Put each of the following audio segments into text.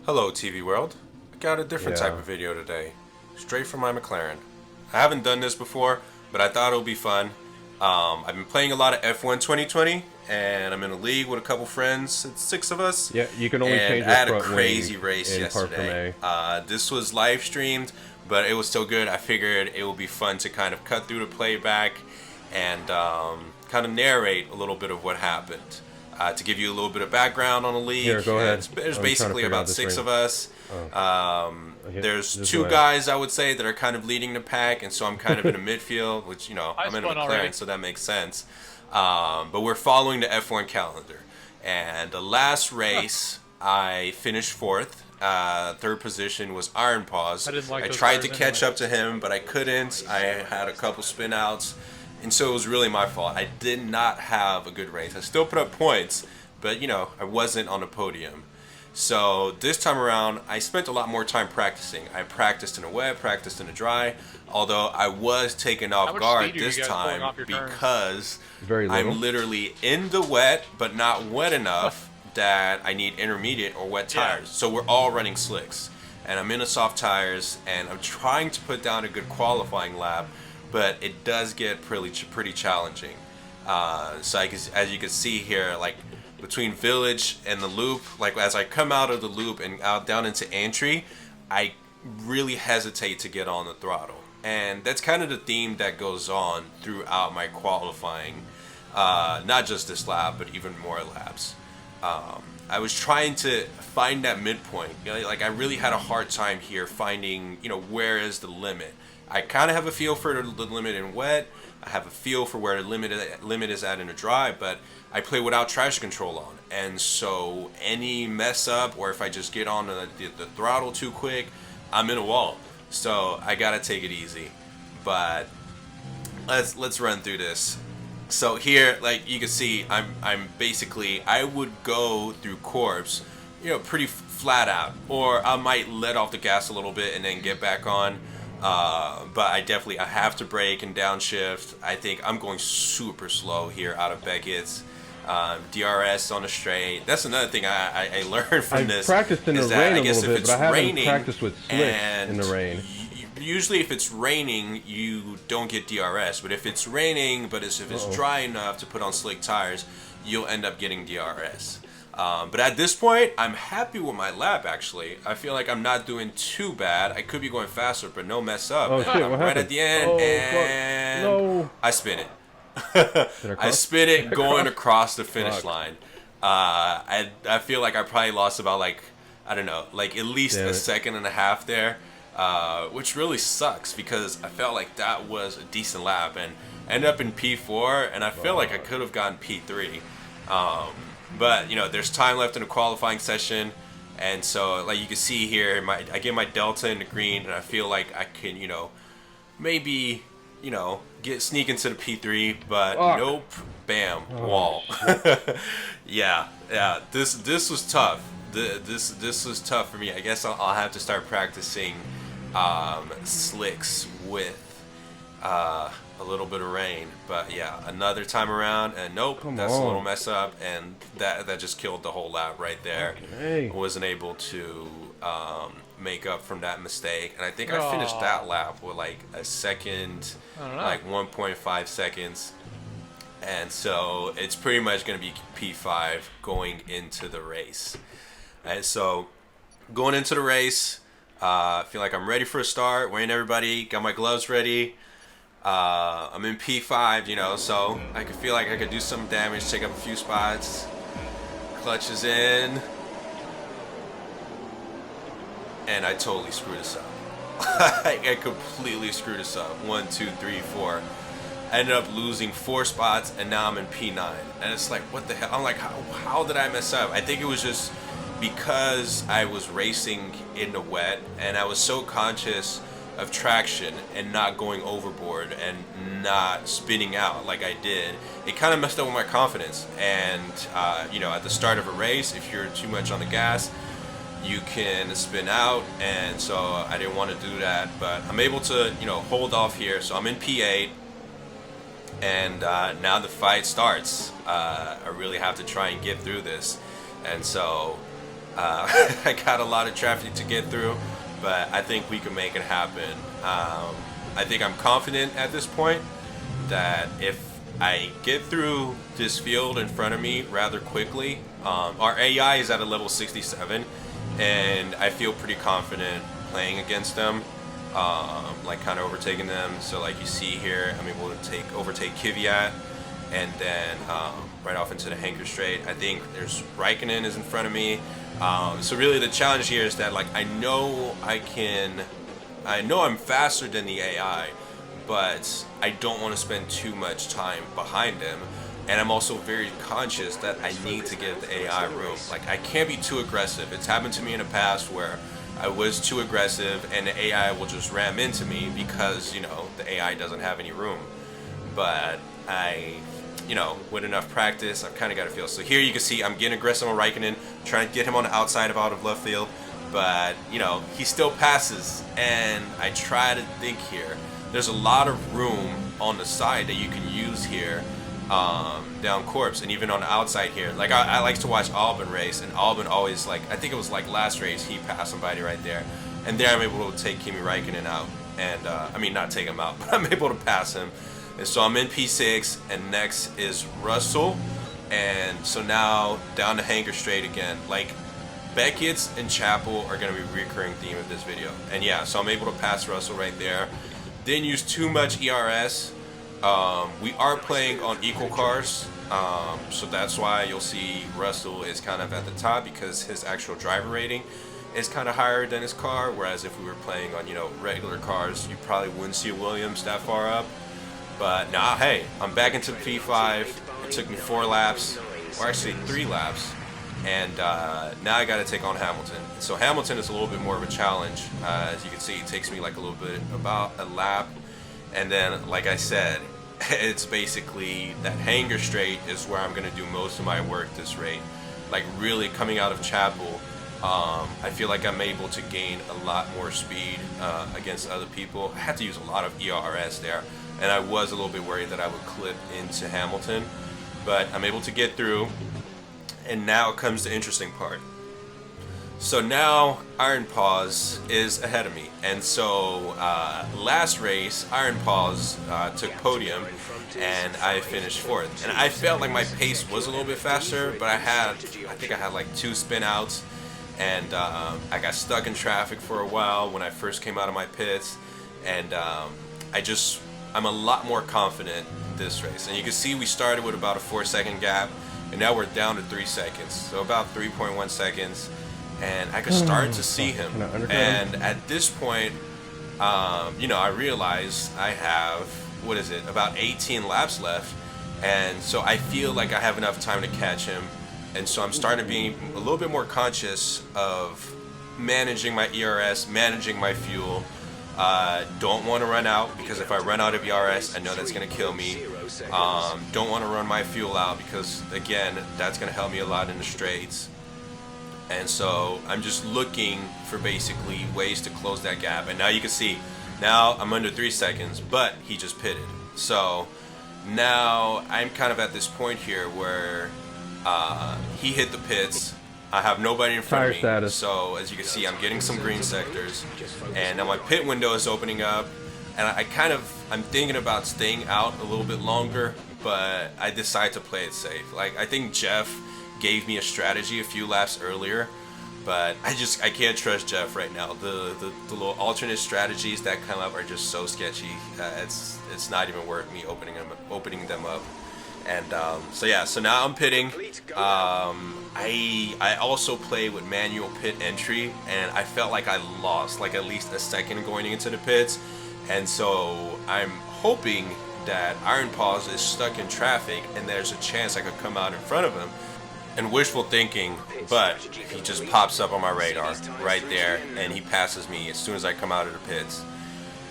Hello TV world, I got a different type Yeah. of video today, straight from my McLaren. I haven't done this before, but I thought it would be fun. I've been playing a lot of F1 2020, and I'm in a league with a couple friends, it's 6 of us, Yeah, you can only and change I your had a front wing crazy race in part from yesterday. A. This was live streamed, but it was still good. I figured it would be fun to kind of cut through the playback and kind of narrate a little bit of what happened. To give you a little bit of background on the league, Here, go ahead. there's I'm trying to basically figure out about this 6 ring. of us. Okay, There's this 2 way. guys I would say that are kind of leading the pack, and so I'm kind of in the midfield, which I I'm in a spun McLaren, already. so that makes sense. But we're following the F1 calendar, and the last race I finished 4th. Third position was Iron Paws. I didn't like those tried to tires catch anyway. up to him, but I couldn't. I had a couple spin outs, and so it was really my fault. I did not have a good race. I still put up points, but I wasn't on the podium. So this time around, I spent a lot more time practicing. I practiced in the wet, practiced in the dry, although I was taken How off much guard speed are you this guys pulling time off your turns? because Very little. I'm literally in the wet, but not wet enough that I need intermediate or wet Yeah. tires. So we're all running slicks, and I'm in the soft tires, and I'm trying to put down a good qualifying lap, but it does get pretty challenging. So as you can see here, like between Village and the loop, like as I come out of the loop and out down into entry, I really hesitate to get on the throttle. And that's kind of the theme that goes on throughout my qualifying, not just this lap, but even more laps. I was trying to find that midpoint. Like I really had a hard time here finding, where is the limit. I kind of have a feel for the limit in wet. I have a feel for where the limit is at in a dry, but I play without traction control on. And so any mess up, or if I just get on the throttle too quick, I'm in a wall. So I gotta take it easy. But let's run through this. So here, like you can see, I'm basically, I would go through corpse, pretty flat out, or I might let off the gas a little bit and then get back on. But I have to brake and downshift. I think I'm going super slow here out of Beckett's. DRS on the straight. That's another thing I learned from I've this. practiced in the is that rain I a guess little if bit, it's but I haven't raining practiced with slicks and in the rain. Usually if it's raining, you don't get DRS. But if it's raining, but if it's dry enough to put on slick tires, you'll end up getting DRS. But at this point, I'm happy with my lap, actually. I feel like I'm not doing too bad. I could be going faster, but no mess up. Oh, And shit, I'm what right happened? at the end, Oh, fuck. and No. I spin it. Did I cross? spin it going cross? across the finish Fuck. line. I feel like I probably lost about I don't know, at least Damn a it. second and a half there, which really sucks because I felt like that was a decent lap and ended up in P4, and I feel like I could have gotten P3. But there's time left in the qualifying session, and so like you can see here, I get my delta in the green, and I feel like I can maybe sneak into the P3, but Fuck. nope, bam, wall. yeah. This was tough. This was tough for me. I guess I'll have to start practicing slicks with a little bit of rain. But yeah, another time around, and nope, that's a little on. mess up, and that just killed the whole lap right there. Okay. I wasn't able to make up from that mistake, and I think I finished that lap with a second, I don't know. 1.5 seconds. And so it's pretty much going to be P5 going into the race. And so going into the race, I feel like I'm ready for a start. Waiting everybody, got my gloves ready. I'm in P5, so I could feel like I could do some damage, take up a few spots. Clutch is in. And I totally screwed this up. I completely screwed this up. 1, 2, 3, 4. I ended up losing 4 spots, and now I'm in P9. And it's like, what the hell? I'm like, how did I mess up? I think it was just because I was racing in the wet, and I was so conscious of traction and not going overboard and not spinning out like I did. It kind of messed up with my confidence. And, at the start of a race, if you're too much on the gas, you can spin out, and so I didn't want to do that. But I'm able to, hold off here. So I'm in P8. And now the fight starts. I really have to try and get through this. And so I got a lot of traffic to get through, but I think we can make it happen. I think I'm confident at this point that if I get through this field in front of me rather quickly, our AI is at a level 67, and I feel pretty confident playing against them, like kind of overtaking them. So like you see here, I'm able to overtake Kvyat, and then right off into the Hanker Straight. I think there's Raikkonen is in front of me. So really the challenge here is that like I know I'm faster than the AI, but I don't want to spend too much time behind him. And I'm also very conscious that I need to give the AI room. Like I can't be too aggressive. It's happened to me in the past where I was too aggressive and the AI will just ram into me because, you know, the AI doesn't have any room. But with enough practice, I've kind of got a feel. So here you can see I'm getting aggressive on Raikkonen, trying to get him on the outside of out of left field. But, you know, he still passes. And I try to think here. There's a lot of room on the side that you can use here, down Corpse, and even on the outside here. Like I like to watch Albon race, and Albon always, like, I think it was like last race, he passed somebody right there. And there I'm able to take Kimi Raikkonen out. And, I mean, not take him out, but I'm able to pass him. And so I'm in P6, and next is Russell. And so now down the Hanker Straight again. Like, Beckett's and Chapel are going to be a recurring theme of this video. And yeah, so I'm able to pass Russell right there. Didn't use too much ERS. We are playing on equal cars. So that's why you'll see Russell is kind of at the top, because his actual driver rating is kind of higher than his car. Whereas if we were playing on, you know, regular cars, you probably wouldn't see a Williams that far up. But nah, hey, I'm back into P5. It took me 4 laps, or actually 3 laps, and now I got to take on Hamilton. So Hamilton is a little bit more of a challenge. As you can see, it takes me like a little bit, about a lap, and then, like I said, it's basically that Hanker Straight is where I'm going to do most of my work this rate. Like really coming out of Chapel, I feel like I'm able to gain a lot more speed against other people. I had to use a lot of ERS there, and I was a little bit worried that I would clip into Hamilton, but I'm able to get through. And now comes the interesting part. So now Iron Paws is ahead of me, and so last race Iron Paws took podium, and I finished 4th. And I felt like my pace was a little bit faster, but I think I had like 2 spin outs, and I got stuck in traffic for a while when I first came out of my pits, and I'm a lot more confident this race. And you can see we started with about a 4-second gap, and now we're down to 3 seconds, so about 3.1 seconds, and I could start to see him. And at this point, I realize I have, about 18 laps left, and so I feel like I have enough time to catch him. And so I'm starting to be a little bit more conscious of managing my ERS, managing my fuel. Don't want to run out, because if I run out of ERS, I know that's going to kill me. Don't want to run my fuel out, because again, that's going to help me a lot in the straights. And so I'm just looking for basically ways to close that gap. And now you can see, now I'm under 3 seconds, but he just pitted. So now I'm kind of at this point here where he hit the pits. I have nobody in front of me. Status. So as you can see, I'm getting some green sectors, and now my pit window is opening up, and I'm thinking about staying out a little bit longer, but I decide to play it safe. Like, I think Jeff gave me a strategy a few laps earlier, but I can't trust Jeff right now. The little alternate strategies that come up are just so sketchy. It's not even worth me opening them up. And so now I'm pitting. I also play with manual pit entry, and I felt like I lost like at least a second going into the pits. And so I'm hoping that Iron Paws is stuck in traffic, and there's a chance I could come out in front of him. And wishful thinking, but he just pops up on my radar right there, and he passes me as soon as I come out of the pits.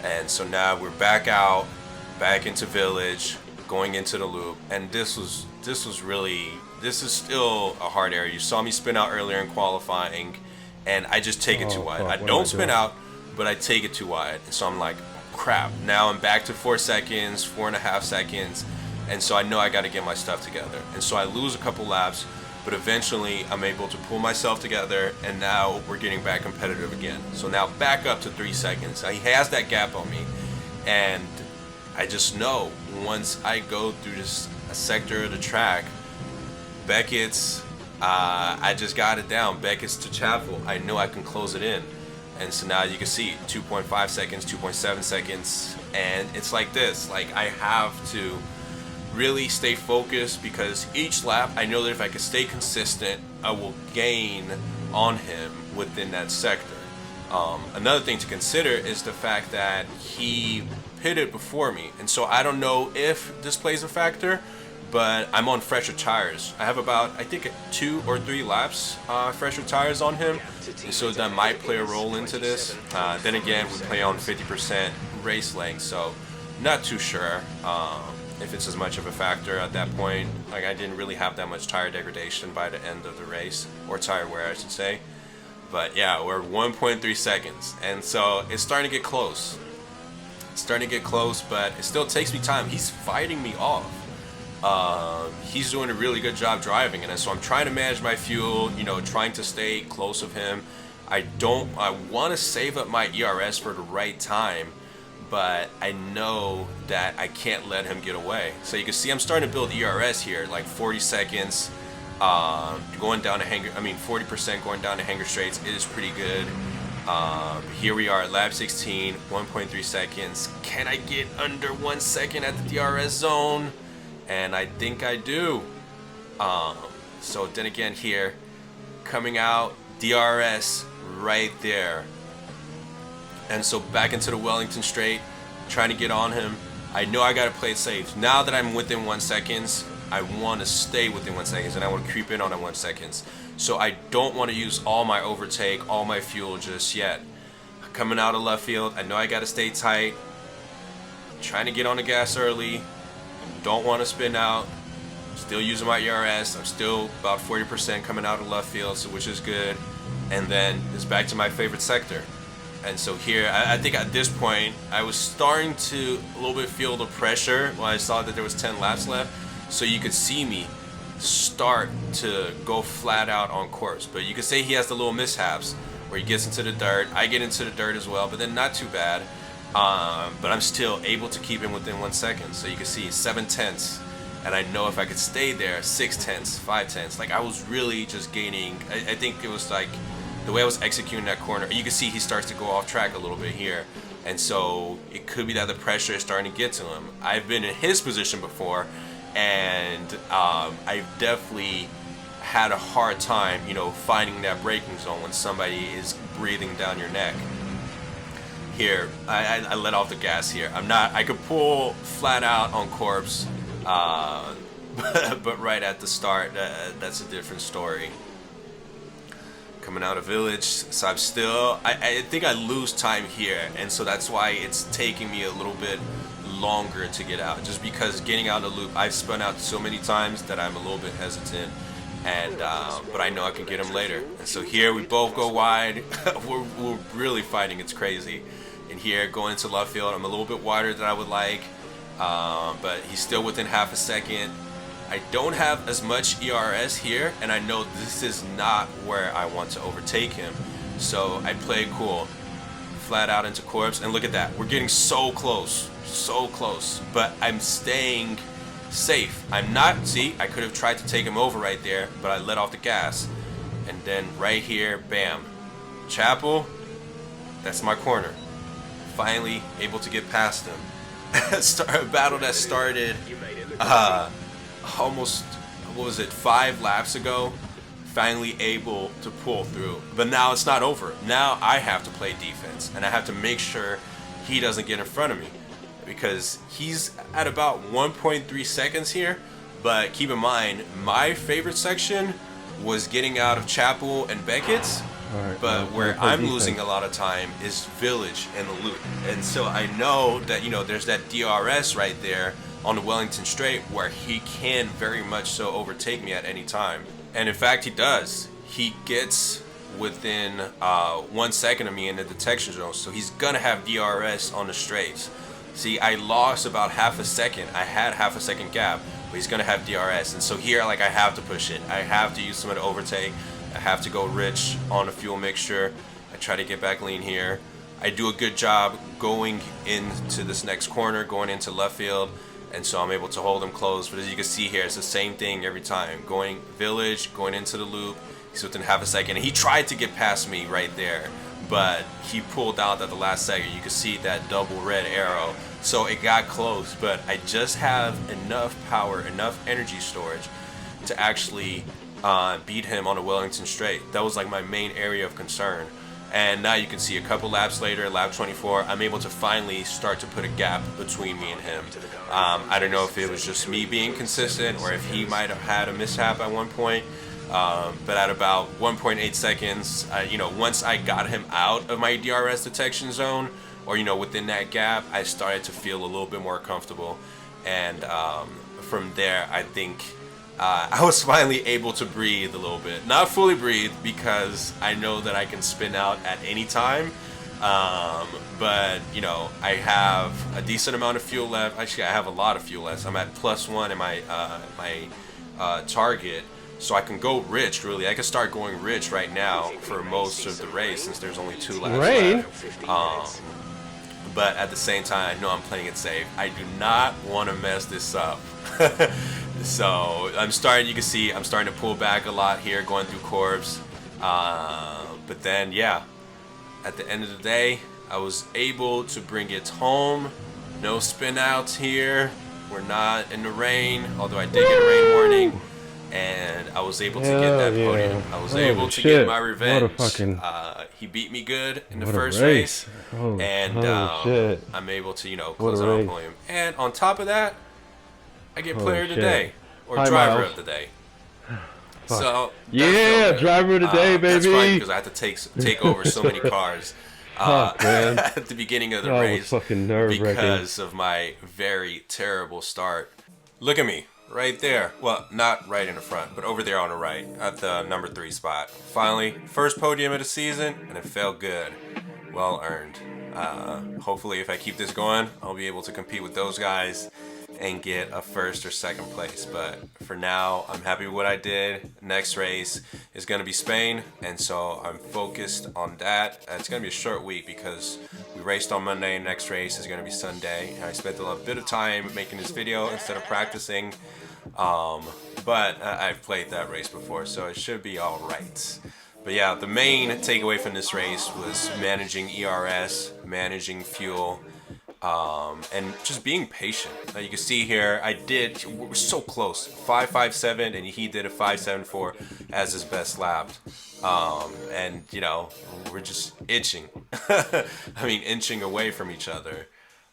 And so now we're back out, back into Village, going into the loop, and this is still a hard area. You saw me spin out earlier in qualifying, and I just take it too wide. I don't spin out, but I take it too wide. And so I'm like, crap. Now I'm back to 4 seconds, 4.5 seconds, and so I know I got to get my stuff together. And so I lose a couple laps, but eventually I'm able to pull myself together, and now we're getting back competitive again. So now back up to 3 seconds. Now he has that gap on me, and I just know once I go through this a sector of the track, Beckett's, I just got it down. Beckett's to Chapel, I know I can close it in. And so now you can see 2.5 seconds, 2.7 seconds, and it's like this. Like, I have to really stay focused, because each lap I know that if I can stay consistent, I will gain on him within that sector. Another thing to consider is the fact that he pitted before me, and so I don't know if this plays a factor, but I'm on fresher tires. I have about, I think, 2 or 3 laps fresher tires on him, and so that might play a role into this. Then again, we play on 50% race length, so not too sure if it's as much of a factor at that point. Like, I didn't really have that much tire degradation by the end of the race, or tire wear I should say. But yeah, we're 1.3 seconds, and so it's starting to get close. It's starting to get close, but it still takes me time. He's fighting me off. He's doing a really good job driving, and so I'm trying to manage my fuel, you know, trying to stay close of him. I want to save up my ERS for the right time, but I know that I can't let him get away. So you can see I'm starting to build ERS here, like 40 seconds, going down to 40% going down to hanger straights is pretty good. Here we are at lap 16, 1.3 seconds. Can I get under 1 second at the DRS zone? And I think I do. So then again here, coming out, DRS right there. And so back into the Wellington straight, trying to get on him. I know I gotta play it safe. Now that I'm within 1 second, I want to stay within 1 second, and I want to creep in on that 1 second. So I don't want to use all my overtake, all my fuel just yet. Coming out of left field, I know I gotta stay tight. Trying to get on the gas early. Don't want to spin out. Still using my ERS. I'm still about 40% coming out of left field, so which is good. And then it's back to my favorite sector. And so here, I think at this point, I was starting to a little bit feel the pressure when I saw that there was 10 laps left. So you could see me start to go flat out on course. But you could say he has the little mishaps where he gets into the dirt. I get into the dirt as well, but then not too bad. But I'm still able to keep him within 1 second. So you can see 7 tenths. And I know if I could stay there, 6 tenths, 5 tenths. Like, I was really just gaining. I think it was like the way I was executing that corner. You can see he starts to go off track a little bit here. And so it could be that the pressure is starting to get to him. I've been in his position before, and I've definitely had a hard time, you know, finding that braking zone when somebody is breathing down your neck. Here, I let off the gas here. I could pull flat out on corpse, but right at the start, that's a different story. Coming out of village, so I'm still, I think I lose time here, and so that's why it's taking me a little bit longer to get out, just because getting out of the loop, I've spun out so many times that I'm a little bit hesitant, and but I know I can get him later. And so here we both go wide. we're really fighting, it's crazy. And here, going into left field, I'm a little bit wider than I would like, but he's still within half a second. I don't have as much ERS here, and I know this is not where I want to overtake him. So I play cool, flat out into corpse, and look at that. We're getting so close, but I'm staying safe. I'm not, see, I could have tried to take him over right there, but I let off the gas. And then right here, bam. Chapel, that's my corner. Finally able to get past him. A battle that started almost, what was it, 5 laps ago, finally able to pull through. But now it's not over. Now I have to play defense, and I have to make sure he doesn't get in front of me, because he's at about 1.3 seconds here. But keep in mind, my favorite section was getting out of Chapel and Beckett's. Right, but where I'm losing a lot of time is village and the loop. And so I know that, you know, there's that DRS right there on the Wellington straight where he can very much so overtake me at any time. And in fact, he does. He gets within 1 second of me in the detection zone, so he's gonna have DRS on the straights. See, I lost about half a second. I had half a second gap, but he's gonna have DRS, and so here like I have to push it. I have to use some of the overtake. I have to go rich on a fuel mixture. I try to get back lean here. I do a good job going into this next corner, going into left field, and so I'm able to hold him close. But as you can see here, it's the same thing every time. Going village, going into the loop. He's within half a second, and he tried to get past me right there, but he pulled out at the last second. You can see that double red arrow. So it got close, but I just have enough power, enough energy storage to actually beat him on a Wellington straight. That was like my main area of concern. And now you can see a couple laps later, lap 24, I'm able to finally start to put a gap between me and him. I don't know if it was just me being consistent or if he might have had a mishap at one point. But at about 1.8 seconds, once I got him out of my DRS detection zone, or within that gap, I started to feel a little bit more comfortable. And from there, I think I was finally able to breathe a little bit. Not fully breathe, because I know that I can spin out at any time. But I have a decent amount of fuel left. Actually, I have a lot of fuel left. I'm at +1 in my target, so I can go rich. Really, I can start going rich right now for most of the race, since there's only 2 laps left. But at the same time, I know I'm playing it safe. I do not want to mess this up. So you can see I'm starting to pull back a lot here, going through corps. But then, yeah, at the end of the day, I was able to bring it home. No spin outs here. We're not in the rain, although I did get a rain warning. And I was able to get that podium. I was able to get my revenge. He beat me good in the first race. And I'm able to, close out on podium. And on top of that, I get player of the day, or driver of the day. So driver of the day, baby. That's fine, because I had to take over so many cars at the beginning of the race because of my very terrible start. Look at me right there. Well, not right in the front, but over there on the right at the number 3 spot. Finally, first podium of the season, and it felt good. Well earned. Hopefully, if I keep this going, I'll be able to compete with those guys and get a 1st or 2nd place. But for now, I'm happy with what I did. Next race is going to be Spain, and so I'm focused on that. It's going to be a short week because we raced on Monday. Next race is going to be Sunday, and I spent a bit of time making this video instead of practicing. But I've played that race before, so it should be all right. But yeah, the main takeaway from this race was managing ERS, managing fuel, and just being patient. You can see here, we're so close, 5.57, and he did a 5.74 as his best lap. And we're just inching. Inching away from each other.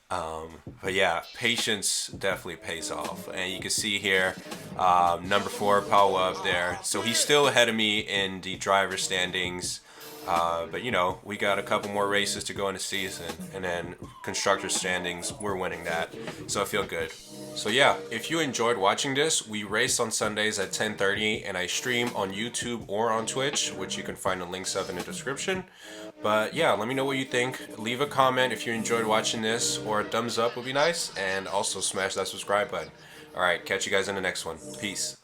But yeah, patience definitely pays off. And you can see here, number 4, Powaup there. So he's still ahead of me in the driver standings. But we got a couple more races to go in the season, and then constructor standings, we're winning that, so I feel good. So yeah, if you enjoyed watching this, we race on Sundays at 10:30, and I stream on YouTube or on Twitch, which you can find the links of in the description. But yeah, let me know what you think. Leave a comment if you enjoyed watching this, or a thumbs up would be nice, and also smash that subscribe button. Alright, catch you guys in the next one. Peace.